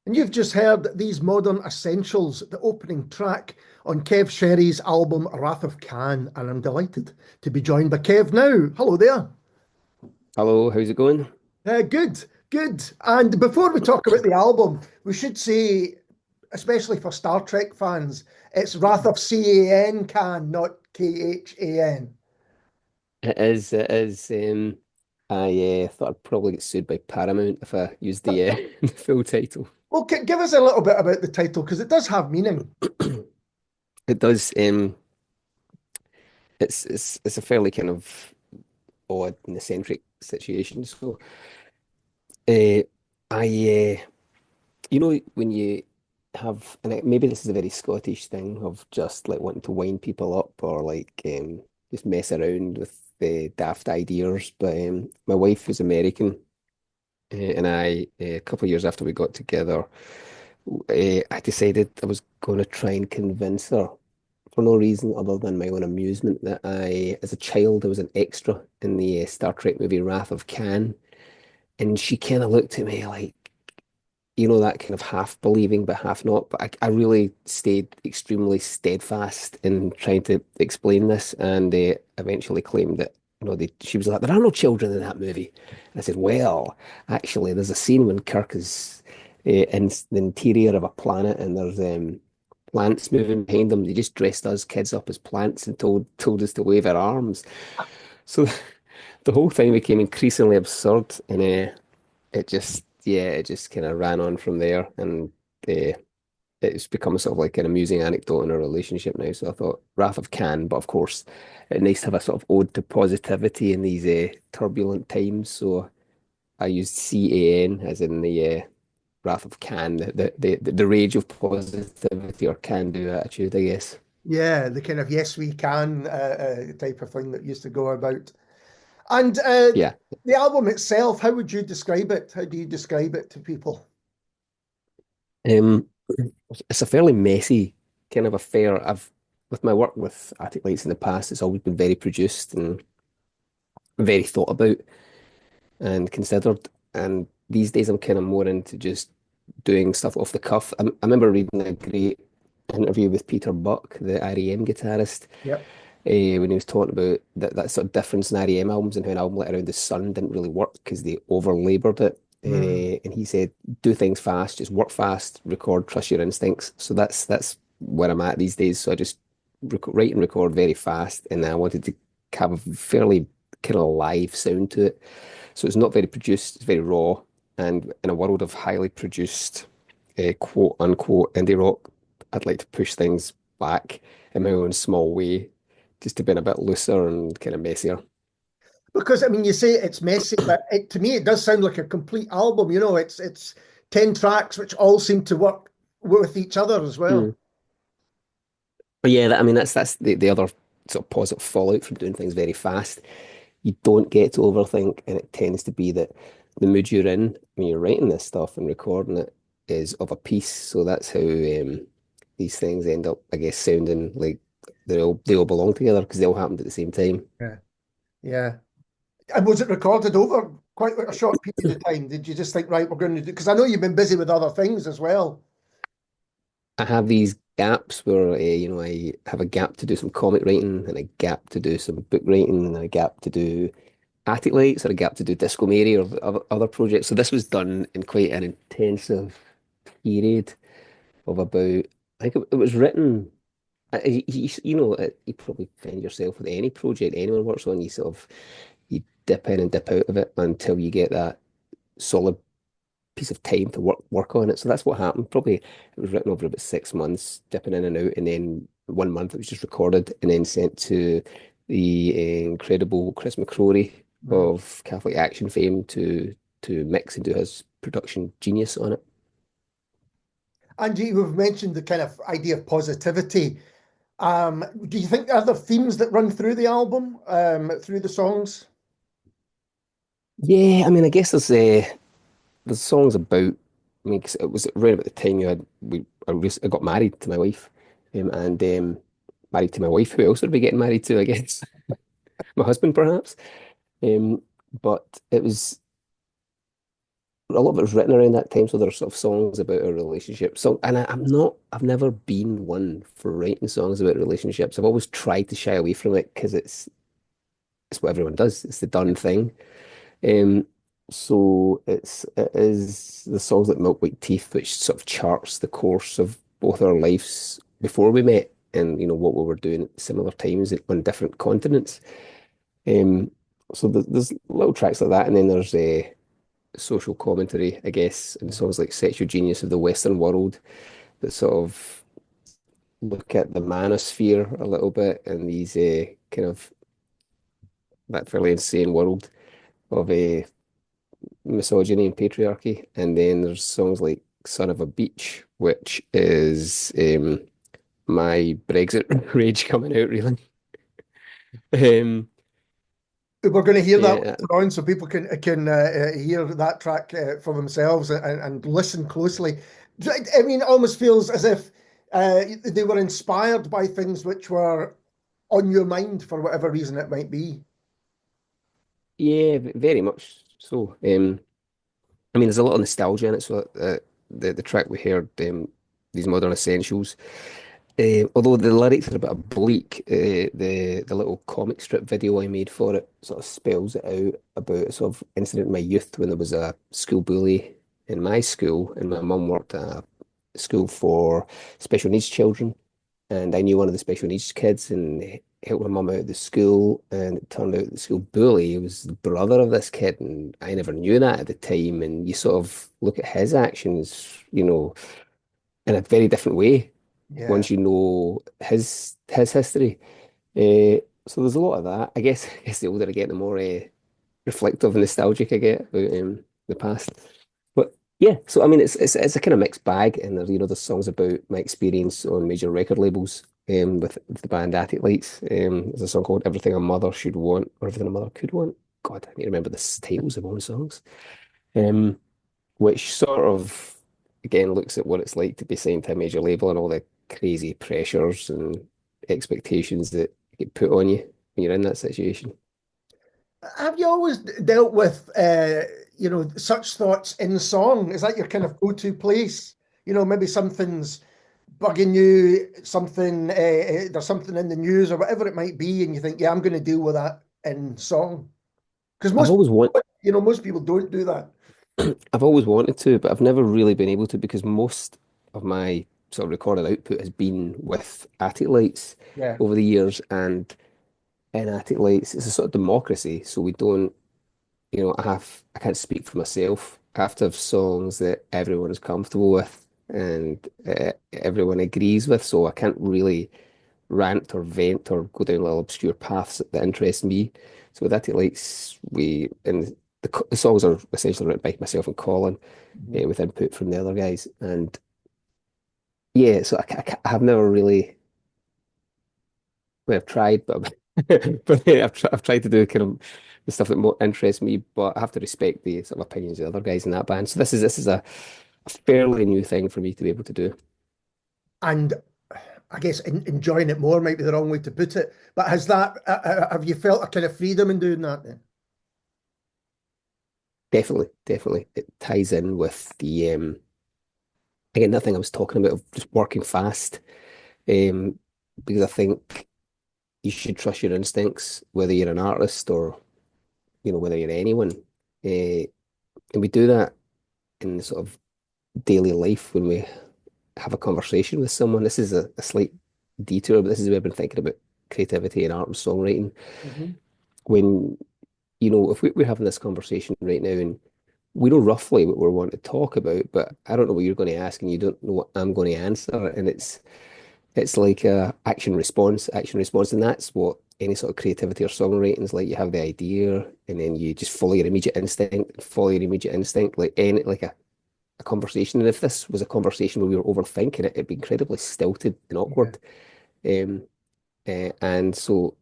And you've just heard These Modern Essentials, the opening track on Kev Sherry's album Wrath of Khan. And I'm delighted to be joined by Kev now. Hello there. Hello, how's it going? Good, good. And before we talk about the album, we should say, especially for Star Trek fans, it's Wrath of Can, Khan, not Khan. It is, it is. I thought I'd probably get sued by Paramount if I used the the full title. Well, give us a little bit about the title because it does have meaning. It does. It's a fairly kind of odd and eccentric situation. So, uh, I when you have, and maybe this is a very Scottish thing of just like wanting to wind people up or like just mess around with daft ideas. But my wife was American. And a couple of years after we got together, I decided I was going to try and convince her for no reason other than my own amusement that as a child, I was an extra in the Star Trek movie Wrath of Khan. And she kind of looked at me like, that kind of half believing but half not. But I really stayed extremely steadfast in trying to explain this and eventually claimed that, she was like, there are no children in that movie. And I said, well, actually, there's a scene when Kirk is in the interior of a planet and there's plants moving behind them. They just dressed us kids up as plants and told us to wave our arms. So the whole thing became increasingly absurd and it just kind of ran on from there, and it's become sort of like an amusing anecdote in our relationship now. So I thought Wrath of Khan, but of course, it's nice to have a sort of ode to positivity in these turbulent times. So I used CAN as in the Wrath of Khan, the rage of positivity or can-do attitude, I guess. Yeah, the kind of yes, we can type of thing that used to go about. And Yeah. the album itself, how would you describe it? How do you describe it to people? Um, it's a fairly messy kind of affair. With my work with Attic Lights in the past, it's always been very produced and very thought about and considered. And these days, I'm kind of more into just doing stuff off the cuff. I remember reading a great interview with Peter Buck, the REM guitarist, Yep. when he was talking about that sort of difference in REM albums and how an album like Around the Sun didn't really work because they over-labored it. Mm. And he said, do things fast, just work fast, record, trust your instincts. So that's where I'm at these days. So I just write and record very fast, and I wanted to have a fairly kind of live sound to it. So it's not very produced, it's very raw. And in a world of highly produced, quote unquote, indie rock, I'd like to push things back in my own small way, just to be a bit looser and kind of messier. Because I mean, you say it's messy, but to me, it does sound like a complete album. You know, it's 10 tracks which all seem to work with each other as well. Mm. But yeah, I mean that's the other sort of positive fallout from doing things very fast. You don't get to overthink, and it tends to be that the mood you're in when you're writing this stuff and recording it is of a piece. So that's how these things end up, I guess, sounding like they all belong together because they all happened at the same time. Yeah. Yeah. And was it recorded over quite a short period of time? Did you just think, right, we're going to do? Because I know you've been busy with other things as well. I have these gaps where I have a gap to do some comic writing and a gap to do some book writing and a gap to do Attic Lights or a gap to do Disco Mary or other projects. So this was done in quite an intensive period of about, I think it was written, you probably find yourself with any project anyone works on, you dip in and dip out of it until you get that solid piece of time to work on it. So that's what happened. Probably it was written over about 6 months, dipping in and out, and then 1 month it was just recorded and then sent to the incredible Chris McCrory Mm. of Catholic Action fame to mix and do his production genius on it. And you've mentioned the kind of idea of positivity. Do you think there are other themes that run through the album, through the songs? Yeah, I mean, I guess there's songs about. I mean, 'cause it was right about the time you had I got married to my wife, and married to my wife. Who else would be getting married to? I guess my husband, perhaps. Um, but it was a lot of it was written around that time, so there's sort of songs about a relationship. So, and I've never been one for writing songs about relationships. I've always tried to shy away from it because it's what everyone does. It's the done thing. Um, so it is the songs like Milk White Teeth, which sort of charts the course of both our lives before we met, and what we were doing at similar times on different continents. Um, so there's little tracks like that, and then there's a social commentary, I guess, and songs like Sexual Genius of the Western World that sort of look at the manosphere a little bit and these kind of that fairly insane world of misogyny and patriarchy. And then there's songs like Son of a Beach, which is my Brexit rage coming out, really. Um, We're going to hear that yeah, later on, so people can hear that track for themselves and listen closely. I mean, it almost feels as if they were inspired by things which were on your mind for whatever reason it might be. yeah, very much so. I mean, there's a lot of nostalgia in it. So the track we heard, these modern essentials. Although the lyrics are a bit oblique, the little comic strip video I made for it sort of spells it out about a sort of incident in my youth when there was a school bully in my school, and my mum worked at a school for special needs children, and I knew one of the special needs kids and helped my mum out of the school, and it turned out the school bully was the brother of this kid, and I never knew that at the time, and you sort of look at his actions, in a very different way Yeah. once you know his history. So there's a lot of that. I guess the older I get, the more reflective and nostalgic I get about the past. But yeah, so I mean, it's a kind of mixed bag, and there's songs about my experience on major record labels with the band Attic Lights. There's a song called "Everything a Mother Should Want" or "Everything a Mother Could Want." God, I need to remember the titles of all the songs. Um, which sort of again looks at what it's like to be signed to a major label and all the crazy pressures and expectations that get put on you when you're in that situation. Have you always dealt with such thoughts in song? Is that your kind of go-to place? Maybe something's bugging you, there's something in the news or whatever it might be, and you think, yeah, I'm going to deal with that in song. Because I've always want most people don't do that. I've always wanted to, but I've never really been able to because most of my sort of recorded output has been with Attic Lights Yeah. over the years, and in Attic Lights it's a sort of democracy, so we don't I can't speak for myself. I have to have songs that everyone is comfortable with and everyone agrees with. So I can't really rant or vent or go down little obscure paths that interest me. So with Attic Lights, the songs are essentially written by myself and Colin, Mhm. with input from the other guys. And yeah, so I have never really, well, I've tried, but I've tried to do kind of the stuff that more interests me, but I have to respect the sort of opinions of the other guys in that band. So this is a fairly new thing for me to be able to do. And I guess enjoying it more might be the wrong way to put it. But have you felt a kind of freedom in doing that then? Definitely, definitely, it ties in with the again that thing I was talking about of just working fast. Um, because I think you should trust your instincts, whether you're an artist or whether you're anyone. And we do that in the sort of daily life when we have a conversation with someone. This is a slight detour, but this is where I've been thinking about creativity and art and songwriting. Mhm. When, if we're having this conversation right now and we know roughly what we're wanting to talk about, but I don't know what you're going to ask and you don't know what I'm going to answer. And it's like a action response. And that's what any sort of creativity or songwriting is like. You have the idea and then you just follow your immediate instinct, like a conversation. And if this was a conversation where we were overthinking it, it'd be incredibly stilted and Yeah. awkward. Um, and so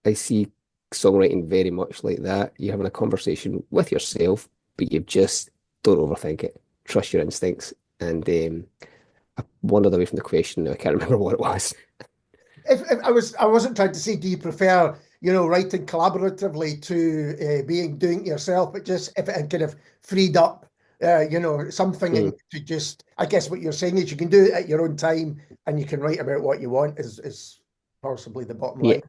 I see songwriting very much like that. You're having a conversation with yourself, but you just don't overthink it. Trust your instincts. And I wandered away from the question. Now I can't remember what it was. If I wasn't trying to say, do you prefer, writing collaboratively to doing it yourself, but just if it had kind of freed up something Mm. to just, I guess what you're saying is you can do it at your own time and you can write about what you want is possibly the bottom Yeah, line.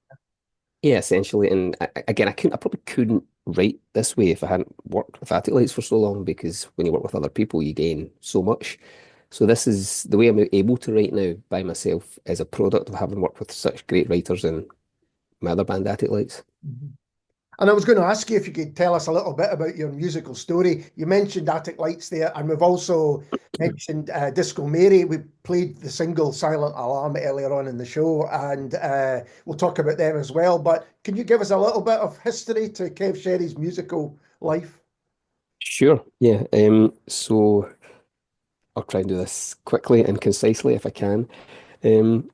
yeah, essentially. And again, I probably couldn't write this way if I hadn't worked with athletes for so long, because when you work with other people, you gain so much. So this is the way I'm able to write now by myself, as a product of having worked with such great writers in my other band, Athletes. Mhm. And I was going to ask you if you could tell us a little bit about your musical story. You mentioned Attic Lights there, and we've also mentioned Disco Mary. We played the single Silent Alarm earlier on in the show, and we'll talk about them as well. But can you give us a little bit of history to Kev Sherry's musical life? Sure. Yeah. So I'll try and do this quickly and concisely if I can. Um,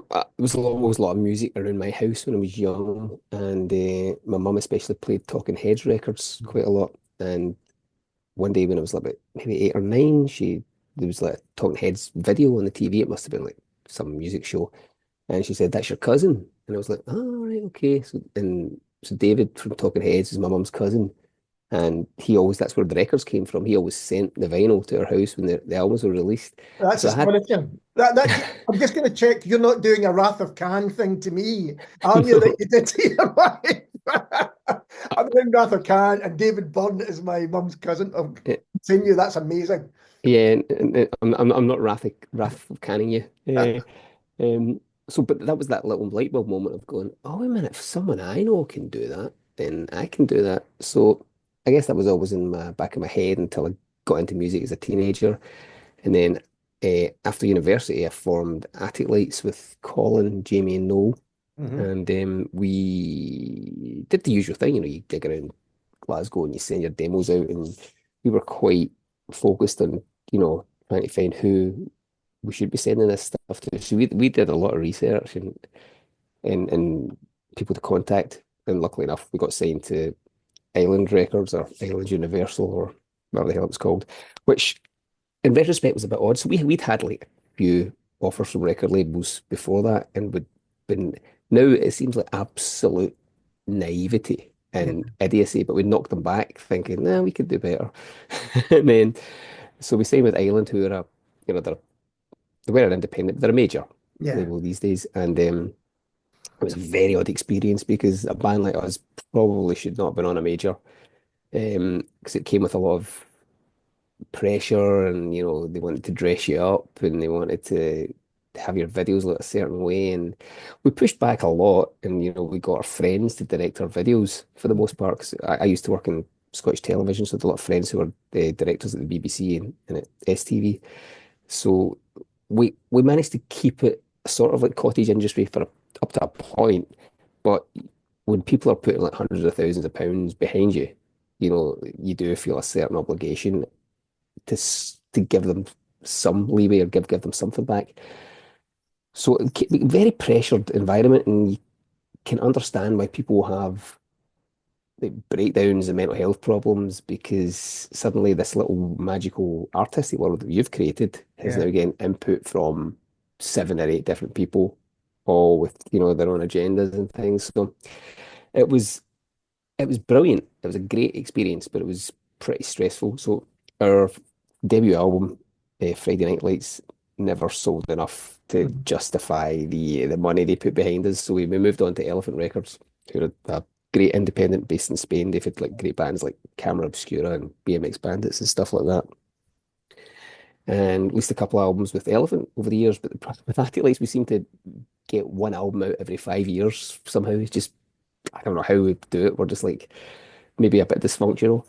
there was always a lot of music around my house when I was young, and my mum especially played Talking Heads records quite a lot. And one day when I was like about maybe 8 or 9, there was like a Talking Heads video on the TV. It must have been like some music show, and she said, "That's your cousin," and I was like, "Oh, right, okay." So David from Talking Heads is my mum's cousin. And that's where the records came from. He always sent the vinyl to our house when the albums were released. That's So I had, astonishing. I'm just going to check you're not doing a Wrath of Khan thing to me, are you? That no, you did to your wife. I'm in Wrath of Khan, and David Byrne is my mum's cousin. I'm eh, seeing you. That's amazing. yeah, I'm not wrath of canning you. So, but that was that little light bulb moment of going, oh, wait a minute, if someone I know can do that, then I can do that. So I guess that was always in my back of my head until I got into music as a teenager. And then after university, I formed Attic Lights with Colin, Jamie, and Noel. Hmm. And we did the usual thing, you dig around Glasgow and you send your demos out. And we were quite focused on, trying to find who we should be sending this stuff to. So we did a lot of research and people to contact. And luckily enough, we got signed to Island Records or Island Universal or whatever the hell it was called, which in retrospect was a bit odd. So we'd had like a few offers from record labels before that, and would been now it seems like absolute naivety Yeah, and idiocy, but we knocked them back thinking, nah, we could do better. And then so we signed with Island, who are they were an independent, but they're a major yeah, label these days. And it was a very odd experience because a band like us probably should not have been on a major. Because it came with a lot of pressure, and they wanted to dress you up and they wanted to have your videos look a certain way, and we pushed back a lot. And we got our friends to direct our videos for the most part, 'cause I used to work in Scottish television, so I had a lot of friends who were the directors at the BBC and at STV. So we managed to keep it sort of like cottage industry for up to a point. But when people are putting like hundreds of thousands of pounds behind you, you do feel a certain obligation to give them some leeway, or give them something back. So very pressured environment, and you can understand why people have like breakdowns and mental health problems, because suddenly this little magical artistic world that you've created is yeah. now getting input from 7 or 8 different people, all with their own agendas and things. So it was it was brilliant. It was a great experience, but it was pretty stressful. So our debut album, Friday Night Lights, never sold enough to Mhm. justify the money they put behind us. So we moved on to Elephant Records, who are a great independent based in Spain. They've had like great bands like Camera Obscura and BMX Bandits and stuff like that. And released a couple of albums with Elephant over the years. But with Attic Lights, we seem to get one album out every 5 years somehow. It's just, I don't know how we do it. We're just like maybe a bit dysfunctional.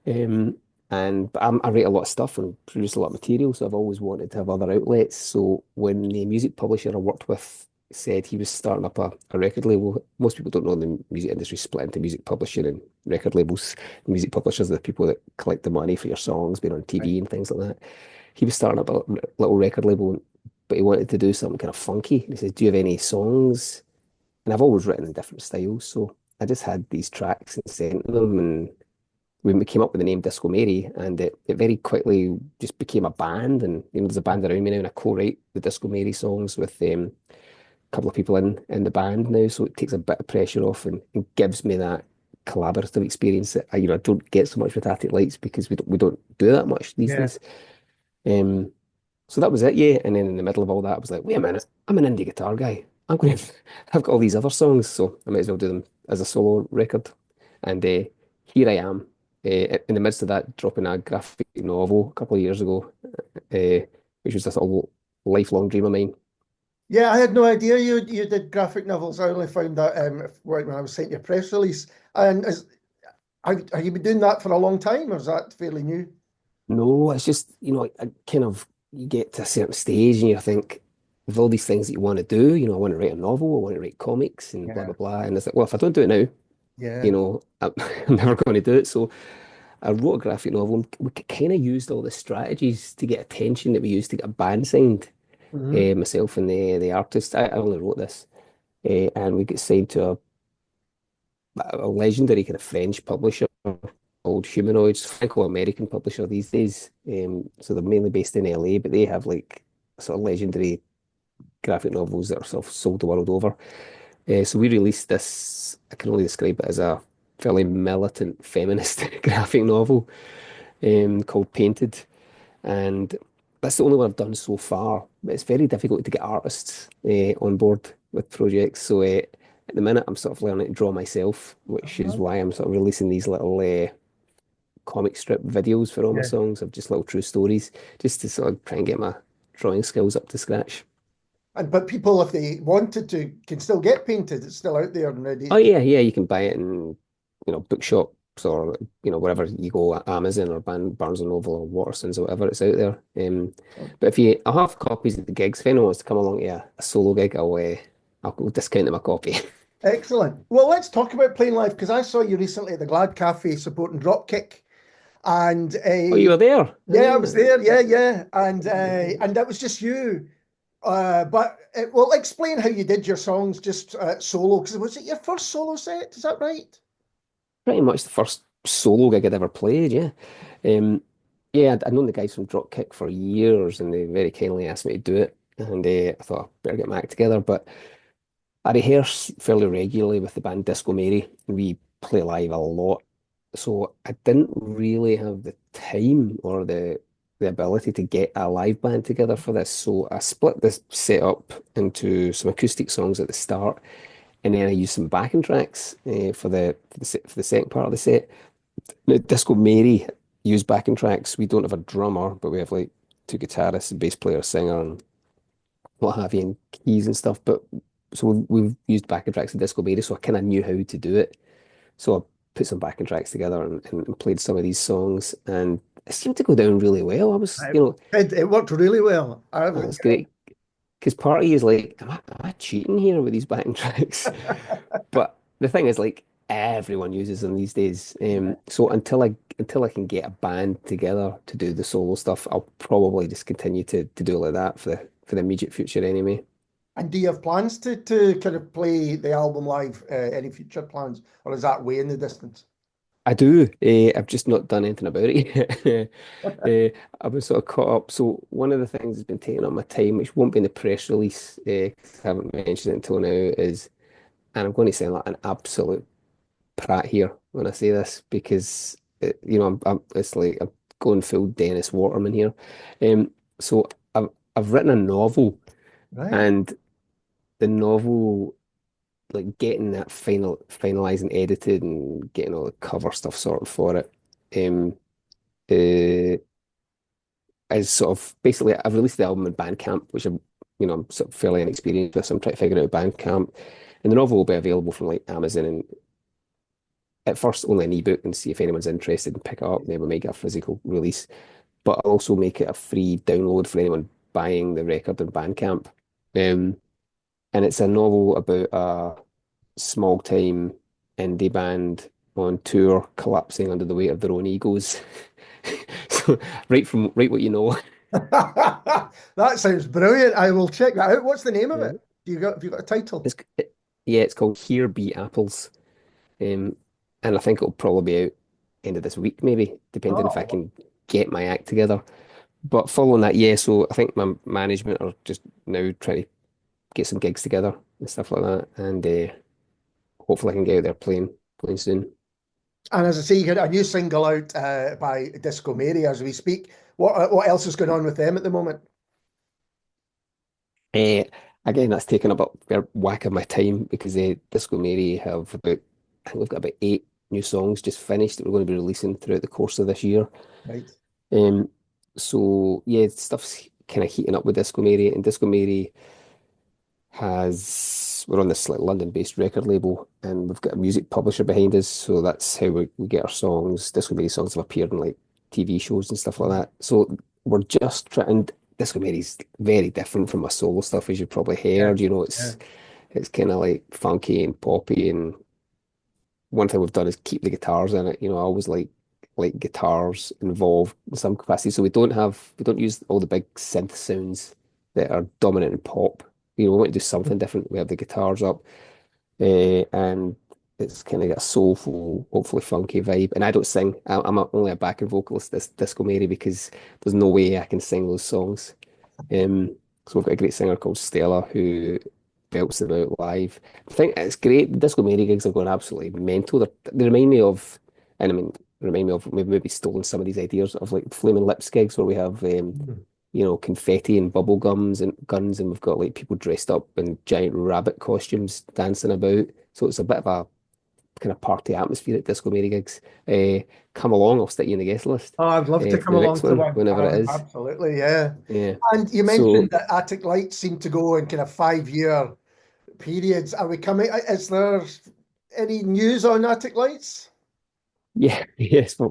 Um, but I write a lot of stuff and produce a lot of material, so I've always wanted to have other outlets. So when the music publisher I worked with said he was starting up a record label, most people don't know the music industry split into music publishing and record labels. Music publishers are the people that collect the money for your songs being on Right. TV and things like that. He was starting up a little record label, but he wanted to do something kind of funky. He said, "Do you have any songs?" And I've always written in different styles, so I just had these tracks and sent them, and we came up with the name Disco Mary, and it very quickly just became a band. And there's a band around me now, and I co-write the Disco Mary songs with a couple of people in the band now, so it takes a bit of pressure off and gives me that collaborative experience that I don't get so much with Attic Lights because we don't do that much these Yeah. days. Um, so that was it, yeah. And then in the middle of all that, I was like, wait a minute, I'm an indie guitar guy. I've got all these other songs, so I might as well do them as a solo record. And here I am, in the midst of that, dropping a graphic novel a couple of years ago, uh, which was a sort of lifelong dream of mine. Yeah, I had no idea you did graphic novels. I only found that when I was sent your press release. And have you been doing that for a long time, or is that fairly new? No, it's just, I kind of, you get to a certain stage and you think, with all these things that you want to do, I want to write a novel, I want to write comics and blah, Yeah. blah, blah. And it's like, well, if I don't do it now, Yeah. I'm, I'm never going to do it. So I wrote a graphic novel and we kind of used all the strategies to get attention that we used to get a band signed. Hmm. Myself and the artist, I only wrote this. And we got signed to a legendary kind of French publisher called Humanoids, Franco-American publisher these days. So they're mainly based in LA, but they have like sort of legendary graphic novels that are sort of sold the world over. So we released this, I can only describe it as a fairly militant feminist graphic novel called Painted. And that's the only one I've done so far. But it's very difficult to get artists on board with projects. So at the minute, I'm sort of learning to draw myself, which is why I'm sort of releasing these little comic strip videos for all my Yeah. songs of just little true stories, just to sort of try and get my drawing skills up to scratch. But people, if they wanted to, can still get painted. It's still out there and Oh ready. yeah, yeah, you can buy it in, bookshops or wherever you go, Amazon or Barnes and Noble or Waterson's or whatever, it's out there. But I'll have copies at the gigs. If anyone wants to come along to a solo gig, I'll go discount them a copy. Excellent. Well, let's talk about playing live because I saw you recently at the Glad Cafe supporting Dropkick, and Oh, you were there? yeah, I was Oh. there. Yeah, yeah, and that was just you. But well, explain how you did your songs just solo because was it your first solo set? Is that right? Pretty much the first solo gig I'd ever played, yeah. Um, yeah, I'd known the guys from Dropkick for years and they very kindly asked me to do it. And I thought I better get my act together. But I rehearse fairly regularly with the band Disco Mary. We play live a lot. So I didn't really have the time or the ability to get a live band together for this. So I split this set up into some acoustic songs at the start, and then I used some backing tracks for the second part of the set. Now, Disco Mary used backing tracks. We don't have a drummer, but we have like two guitarists, a bass player, a singer, and what have you, and keys and stuff. But so we've used backing tracks in Disco Mary, so I kind of knew how to do it. So I put some backing tracks together and played some of these songs, and it seemed to go down really well. I was, I, it worked really well. that's great. Because part of you is like, am I cheating here with these backing tracks? But the thing is, like, everyone uses them these days. So until I can get a band together to do the solo stuff, I'll probably just continue to do it like that for the immediate future anyway. And do you have plans to kind of play the album live? Any future plans, or is that way in the distance? I do. I've just not done anything about it yet. I've been sort of caught up. So one of the things that's been taking up my time, which won't be in the press release, 'cause I haven't mentioned it until now, is, and I'm going to sound like an absolute prat here when I say this because it's like I'm going full Dennis Waterman here. So I've written a novel, Right. and the novel, like getting that finalizing edited and getting all the cover stuff sorted for it, um, uh, is sort of basically I've released the album in Bandcamp, which I'm sort of fairly inexperienced with, so I'm trying to figure out Bandcamp, and the novel will be available from like Amazon and at first only an ebook and see if anyone's interested and pick it up. Then we might get a physical release, but I'll also make it a free download for anyone buying the record on Bandcamp. Um, and it's a novel about a small time indie band on tour collapsing under the weight of their own egos. So right what you know. That sounds brilliant. I will check that out. What's the name of Yeah. it? Have you got a title? Yeah, it's called Here Be Apples. Um, and I think it'll probably be out end of this week, maybe, depending if I Oh, can get my act together. But following that, yeah, so I think my management are just now trying to get some gigs together and stuff like that. And hopefully I can get out there playing soon. And as I say, you got a new single out by Disco Mary as we speak. What else is going on with them at the moment? Uh, Again, that's taken up a fair whack of my time because Disco Mary have about, I think we've got about 8 new songs just finished that we're going to be releasing throughout the course of this year. Right. Um, so yeah, stuff's kind of heating up with Disco Mary, and Disco Mary we're on this like London-based record label, and we've got a music publisher behind us, so that's how we get our songs. Disco Mary songs have appeared in like TV shows and stuff like that. So we're just trying. Disco Mary's very different from my solo stuff, as you probably Yeah. heard. You know, Yeah. it's kind of like funky and poppy, and one thing we've done is keep the guitars in it. You know, I always like guitars involved in some capacity. So we don't use all the big synth sounds that are dominant in pop. You know, we want to do something different. We have the guitars up, and it's kind of got a soulful, hopefully funky vibe. And I don't sing. Only a backing vocalist, this Disco Mary, because there's no way I can sing those songs. So we've got a great singer called Stella who belts them out live. I think it's great. The Disco Mary gigs are going absolutely mental. They remind me of, and I mean, remind me of maybe stolen some of these ideas of like Flaming Lips gigs where we have, Mm. you know, confetti and bubble gums and guns, and we've got like people dressed up in giant rabbit costumes dancing about. So it's a bit of a kind of party atmosphere at Disco Mary gigs. Come along, I'll stick you in the guest list Oh, I'd love to for come the next along to one, one. whenever it is. Absolutely, yeah. Yeah. And you mentioned So that Attic Lights seem to go in kind of 5 year periods. Are we coming? Is there any news on Attic Lights? yeah, yes, but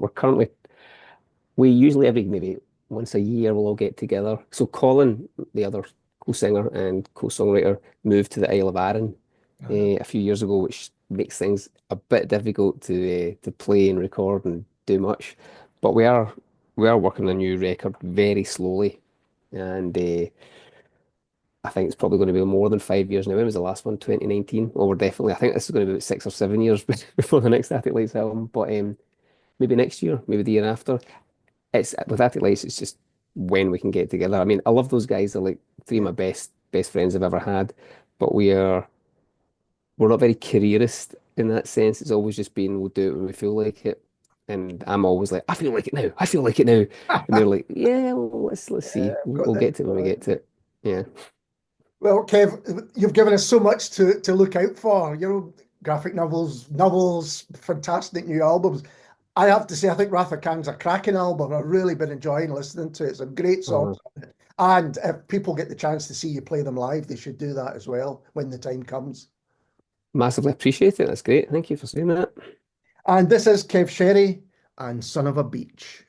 we usually every maybe once a year we'll all get together. So Colin, the other co-singer and co-songwriter, moved to the Isle of Arran Uh, a few years ago, which makes things a bit difficult to play and record and do much. But we are working on a new record very slowly, and I think it's probably going to be more than 5 years now. When was the last one? 2019. Well, we're definitely. I think this is going to be about 6 or 7 years before the next Attic Lights album. But maybe next year, maybe the year after. It's with Attic Lights, it's just when we can get together. I mean, I love those guys. They're like three of yeah, my best friends I've ever had. But we're not very careerist in that sense. It's always just been we'll do it when we feel like it. And I'm always like, I feel like it now. I feel like it now. And they're like, yeah, well, let's see. I've got We'll this. get to it when we get to it. Yeah. Well, Kev, you've given us so much to look out for. You know, graphic novels, fantastic new albums. I have to say, I think Ratha Kang's a cracking album. I've really been enjoying listening to it. Some great songs Uh, on it. And if people get the chance to see you play them live, they should do that as well when the time comes. Massively appreciate it. That's great. Thank you for saying that. And this is Kev Sherry and Son of a Beach.